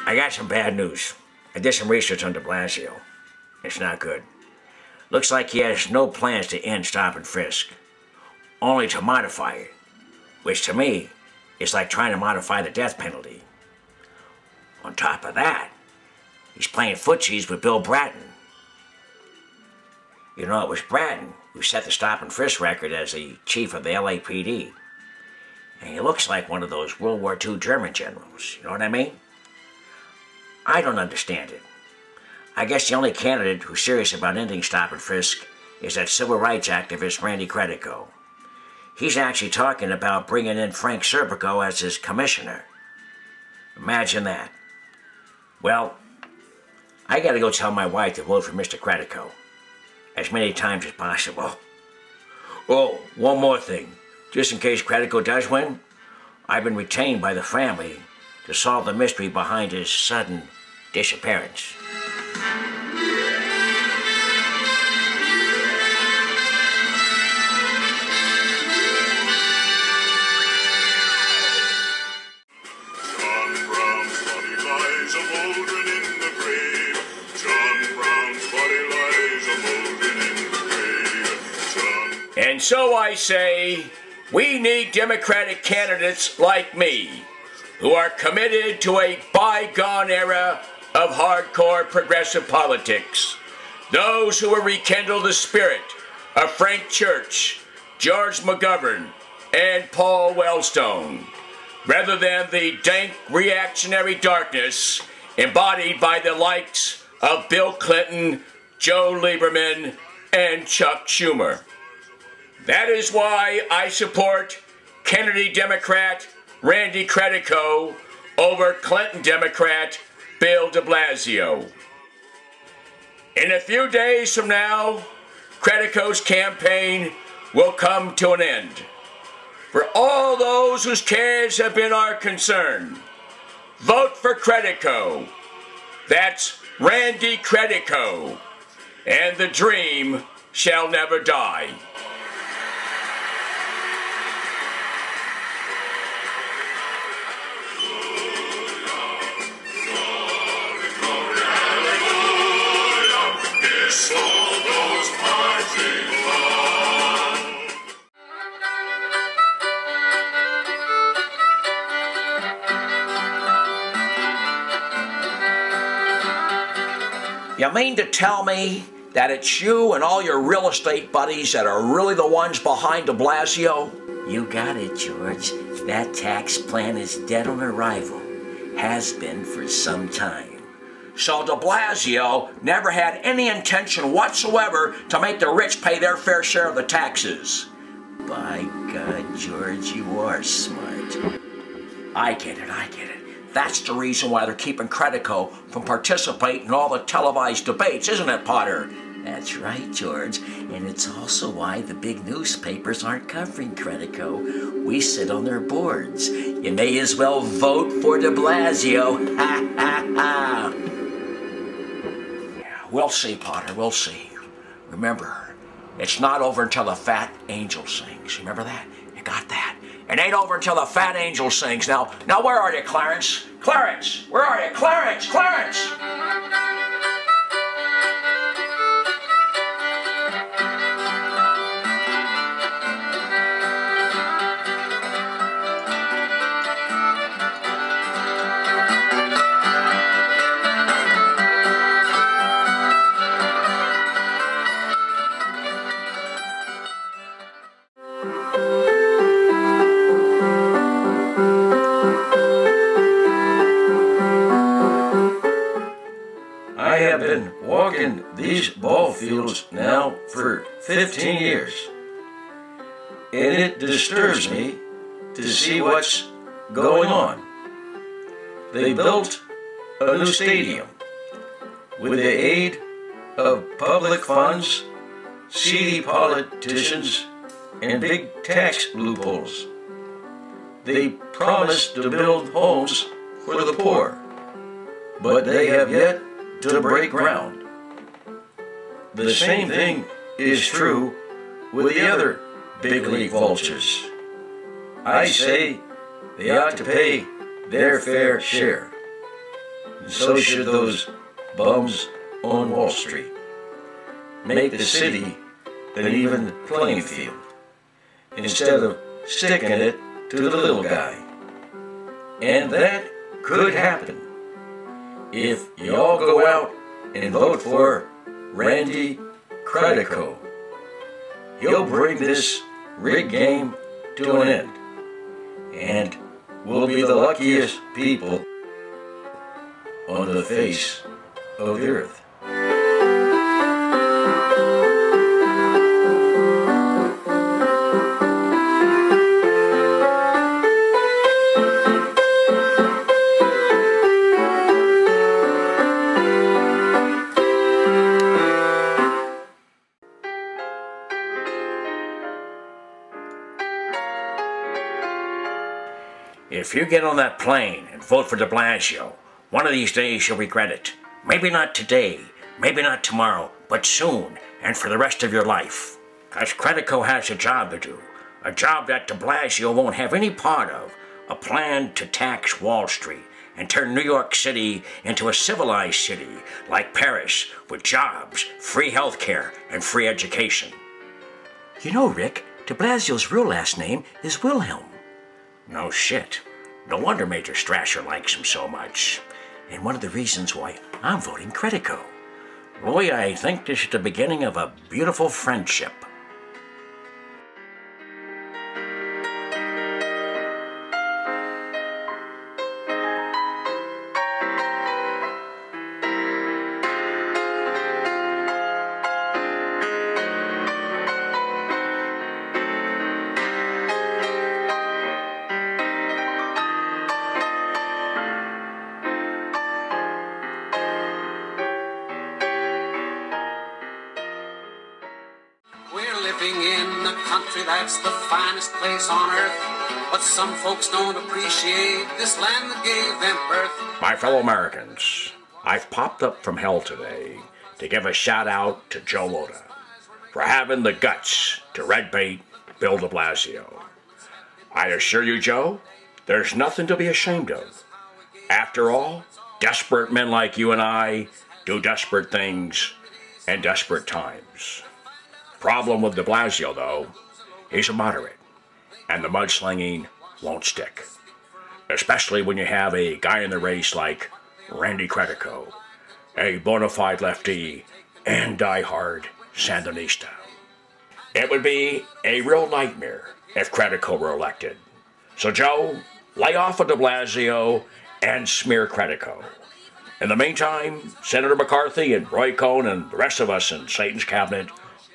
I got some bad news. I did some research on Blasio. It's not good. Looks like he has no plans to end stop and frisk, only to modify it, which to me is like trying to modify the death penalty. On top of that, he's playing footsies with Bill Bratton. You know, it was Bratton who set the stop and frisk record as the chief of the LAPD. And he looks like one of those World War II German generals, you know what I mean? I don't understand it. I guess the only candidate who's serious about ending stop and frisk is that civil rights activist Randy Credico. He's actually talking about bringing in Frank Serpico as his commissioner. Imagine that. Well, I gotta go tell my wife to vote for Mr. Credico as many times as possible. Oh, one more thing. Just in case Credico does win, I've been retained by the family to solve the mystery behind his sudden disappearance. And so I say, we need Democratic candidates like me, who are committed to a bygone era of hardcore progressive politics. Those who will rekindle the spirit of Frank Church, George McGovern, and Paul Wellstone, rather than the dank reactionary darkness embodied by the likes of Bill Clinton, Joe Lieberman, and Chuck Schumer. That is why I support Kennedy Democrat Randy Credico over Clinton Democrat Bill de Blasio. In a few days from now, Credico's campaign will come to an end. For all those whose cares have been our concern, vote for Credico. That's Randy Credico, and the dream shall never die. You mean to tell me that it's you and all your real estate buddies that are really the ones behind de Blasio? You got it, George. That tax plan is dead on arrival. Has been for some time. So de Blasio never had any intention whatsoever to make the rich pay their fair share of the taxes. By God, George, you are smart. I get it. That's the reason why they're keeping Credico from participating in all the televised debates, isn't it, Potter? That's right, George. And it's also why the big newspapers aren't covering Credico. We sit on their boards. You may as well vote for de Blasio. Ha, ha, ha. Yeah, we'll see, Potter, we'll see. Remember, it's not over until the fat angel sings. Remember that? You got that? It ain't over until the fat angel sings. Now where are you, Clarence? Clarence! Where are you? Clarence! Clarence! I have been walking these ball fields now for 15 years, and it disturbs me to see what's going on. They built a new stadium with the aid of public funds, seedy politicians, and big tax loopholes. They promised to build homes for the poor, but they have yet to break ground. The same thing is true with the other big league vultures. I say they ought to pay their fair share. So should those bums on Wall Street. Make the city an even playing field, instead of sticking it to the little guy. And that could happen if you all go out and vote for Randy Credico. He'll bring this rigged game to an end, and we'll be the luckiest people on the face of the earth. If you get on that plane and vote for de Blasio, one of these days you'll regret it. Maybe not today, maybe not tomorrow, but soon, and for the rest of your life. Because Credico has a job to do, a job that de Blasio won't have any part of, a plan to tax Wall Street and turn New York City into a civilized city like Paris, with jobs, free health care, and free education. You know, Rick, de Blasio's real last name is Wilhelm. No shit. No wonder Major Strasser likes him so much. And one of the reasons why I'm voting Credico. Louis, I think this is the beginning of a beautiful friendship. In a country that's the finest place on earth, but some folks don't appreciate this land that gave them birth. My fellow Americans, I've popped up from hell today to give a shout out to Joe Lota for having the guts to red bait Bill de Blasio. I assure you, Joe, there's nothing to be ashamed of. After all, desperate men like you and I do desperate things in desperate times. Problem with de Blasio, though, he's a moderate, and the mudslinging won't stick. Especially when you have a guy in the race like Randy Credico, a bona fide lefty and die-hard Sandinista. It would be a real nightmare if Credico were elected. So Joe, lay off of de Blasio and smear Credico. In the meantime, Senator McCarthy and Roy Cohn and the rest of us in Satan's cabinet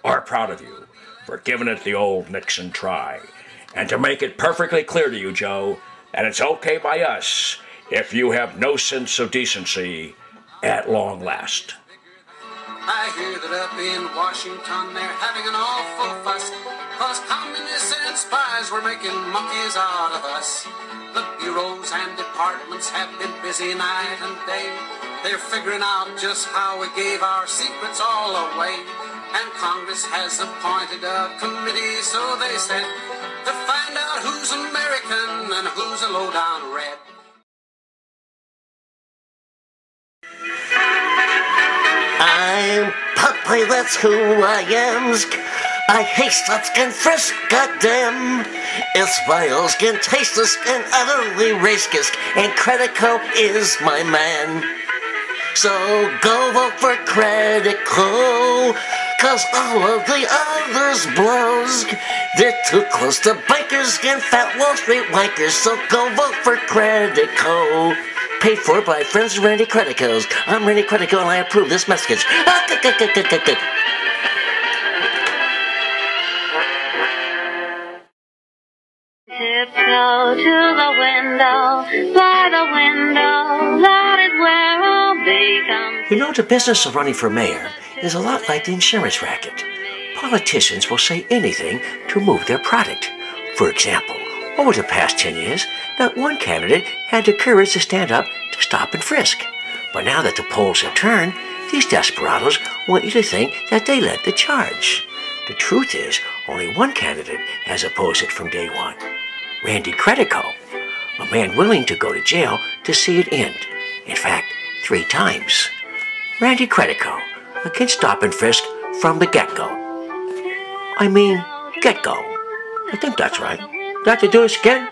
are proud of you for giving it the old Nixon try. And to make it perfectly clear to you, Joe, that it's okay by us if you have no sense of decency at long last. I hear that up in Washington they're having an awful fuss, 'cause communists and spies were making monkeys out of us. The bureaus and departments have been busy night and day. They're figuring out just how we gave our secrets all away. And Congress has appointed a committee, so they said, to find out who's American and who's a low-down red. I'm Popeye, that's who I am. I hate such and frisk, goddamn. It's vile, skin tasteless, and utterly racist, and Credico is my man. So go vote for Credico, 'cause all of the others blows. They're too close to bikers and fat Wall Street wankers, so go vote for Credico. Paid for by friends of Randy Credico's. I'm Randy Credico and I approve this message. Tiptoe to the window, by the window, that is where all becomes. You know, the business of running for mayor is a lot like the insurance racket. Politicians will say anything to move their product. For example, over the past 10 years, not one candidate had the courage to stand up to stop and frisk. But now that the polls have turned, these desperados want you to think that they led the charge. The truth is, only one candidate has opposed it from day one. Randy Credico, a man willing to go to jail to see it end. In fact, 3 times. Randy Credico against stop and frisk from the get-go. I mean, get-go. I think that's right. Dr. Do this again?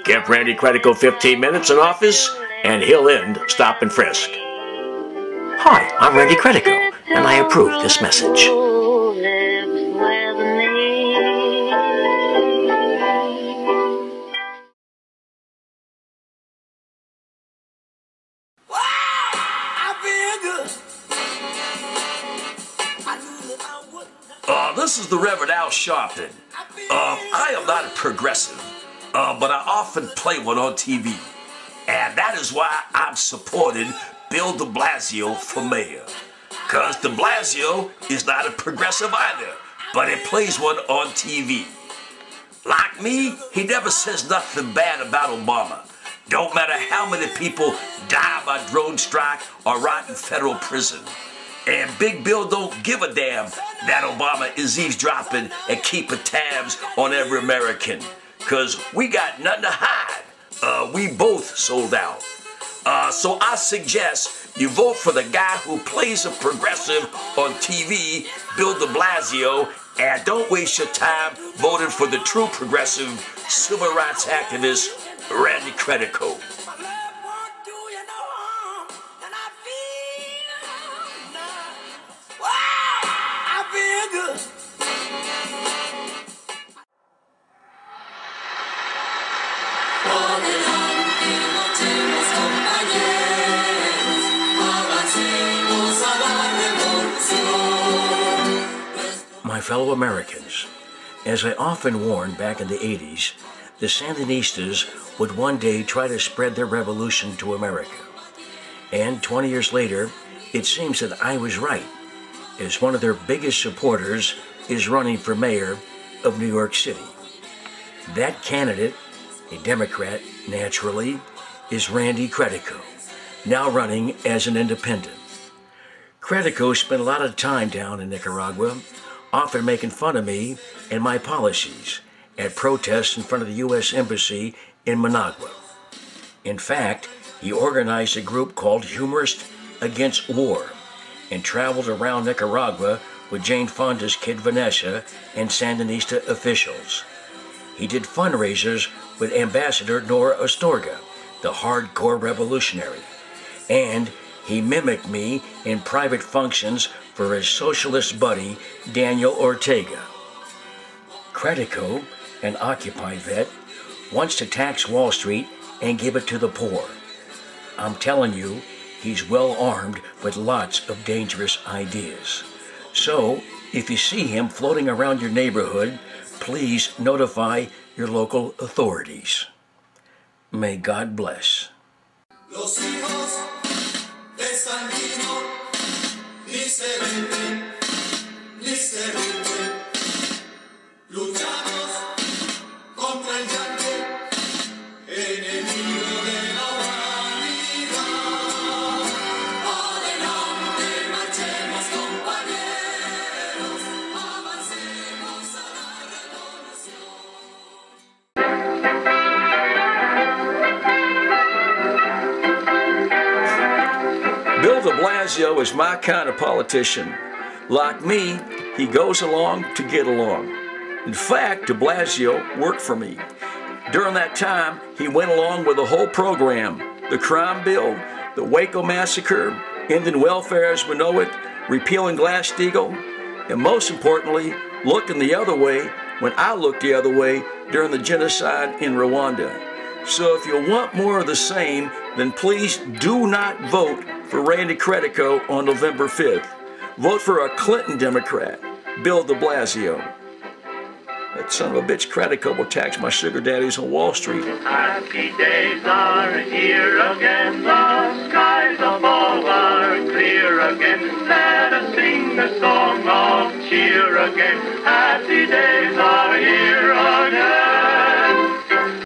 Give Randy Credico 15 minutes in office, and he'll end stop and frisk. Hi, I'm Randy Credico, and I approve this message. This is the Reverend Al Sharpton. I am not a progressive, but I often play one on TV. And that is why I'm supporting Bill de Blasio for mayor. Because de Blasio is not a progressive either, but he plays one on TV. Like me, he never says nothing bad about Obama. Don't matter how many people die by drone strike or rot in federal prison. And Big Bill don't give a damn that Obama is eavesdropping and keeping tabs on every American. Because we got nothing to hide. We both sold out. So I suggest you vote for the guy who plays a progressive on TV, Bill de Blasio, and don't waste your time voting for the true progressive civil rights activist, Randy Credico. My fellow Americans, as I often warned back in the 80s, the Sandinistas would one day try to spread their revolution to America. And 20 years later, it seems that I was right, as one of their biggest supporters is running for mayor of New York City. That candidate, a Democrat, naturally, is Randy Credico, now running as an independent. Credico spent a lot of time down in Nicaragua, often making fun of me and my policies at protests in front of the U.S. Embassy in Managua. In fact, he organized a group called Humorists Against War and traveled around Nicaragua with Jane Fonda's kid Vanessa and Sandinista officials. He did fundraisers with Ambassador Nora Astorga, the hardcore revolutionary, and he mimicked me in private functions for his socialist buddy, Daniel Ortega. Credico, an Occupy vet, wants to tax Wall Street and give it to the poor. I'm telling you, he's well armed with lots of dangerous ideas. So, if you see him floating around your neighborhood, please notify your local authorities. May God bless. Los hijos de Sandino ni se venden, ni se rinden. Luchamos contra el yaque, enemigo de la humanidad. Adelante marchemos, compañeros, avancemos a la revolución. Bill de Blasio is my kind of politician. Like me, he goes along to get along. In fact, de Blasio worked for me. During that time, he went along with the whole program: the crime bill, the Waco massacre, ending welfare as we know it, repealing Glass-Steagall, and most importantly, looking the other way when I looked the other way during the genocide in Rwanda. So if you want more of the same, then please do not vote for Randy Credico on November 5th. Vote for a Clinton Democrat, Bill de Blasio. That son of a bitch Credico will tax my sugar daddies on Wall Street. Happy days are here again, the skies above are clear again. Let us sing the song of cheer again. Happy days are here again.